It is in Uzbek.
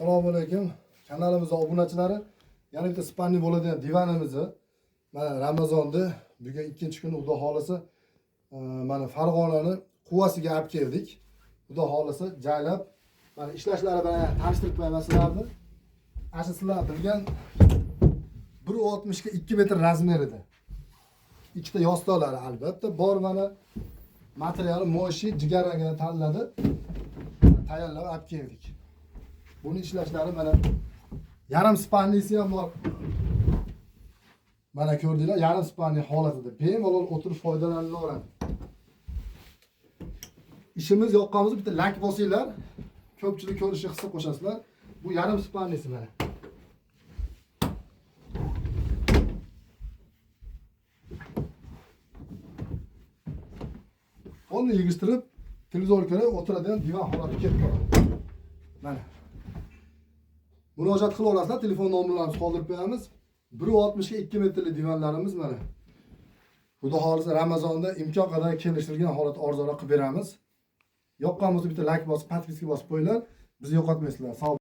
Assalomu alaykum. Kanalimizning obunachilari, yana bitta spanli bo'ladigan divanimizni mana Ramazonda bugun 2-kuni Xudo xolisa mana Farg'onani Quvasiga olib keldik. Xudo xolisa jaylab mana ishlashlari bilan tanishtirib qo'yaman sizlarni. Ana sizlar bilgan 1.60 ga 2 metr razmerida. Ikkita yostoqlari albatta bor, mana materiali mo'shi jigar rangini tanladi. Tayyorlab olib keldik. Buni ishlashlari mana yarim spanlisi ham bor. Mana ko'rdinglar, yarim spanli holatida bemalol o'tirib foydalanaveradi. İşimiz yoqqanimiz bitta like bosinglar. Ko'pchilik ko'rishi hissa qo'shasizlar. Bu yarim spanlisi mana. Onu yig'ishtirib, televizor ko'rib o'tiradigan divan holatiga kelib qoladi. Mana. Murojaat qila olasizlar, telefon nomerlarimizni qoldirib qo'yamiz. 1.60 ga 2 metrli divanlarimiz mana. Xudo xolisa Ramazonda imkon qadar kelishtirilgan holat arzonroq qilib beramiz. Yoqqanimizda bitta like bosib, podpiska bosib qo'yinglar. Bizni yo'qotmaysizlar.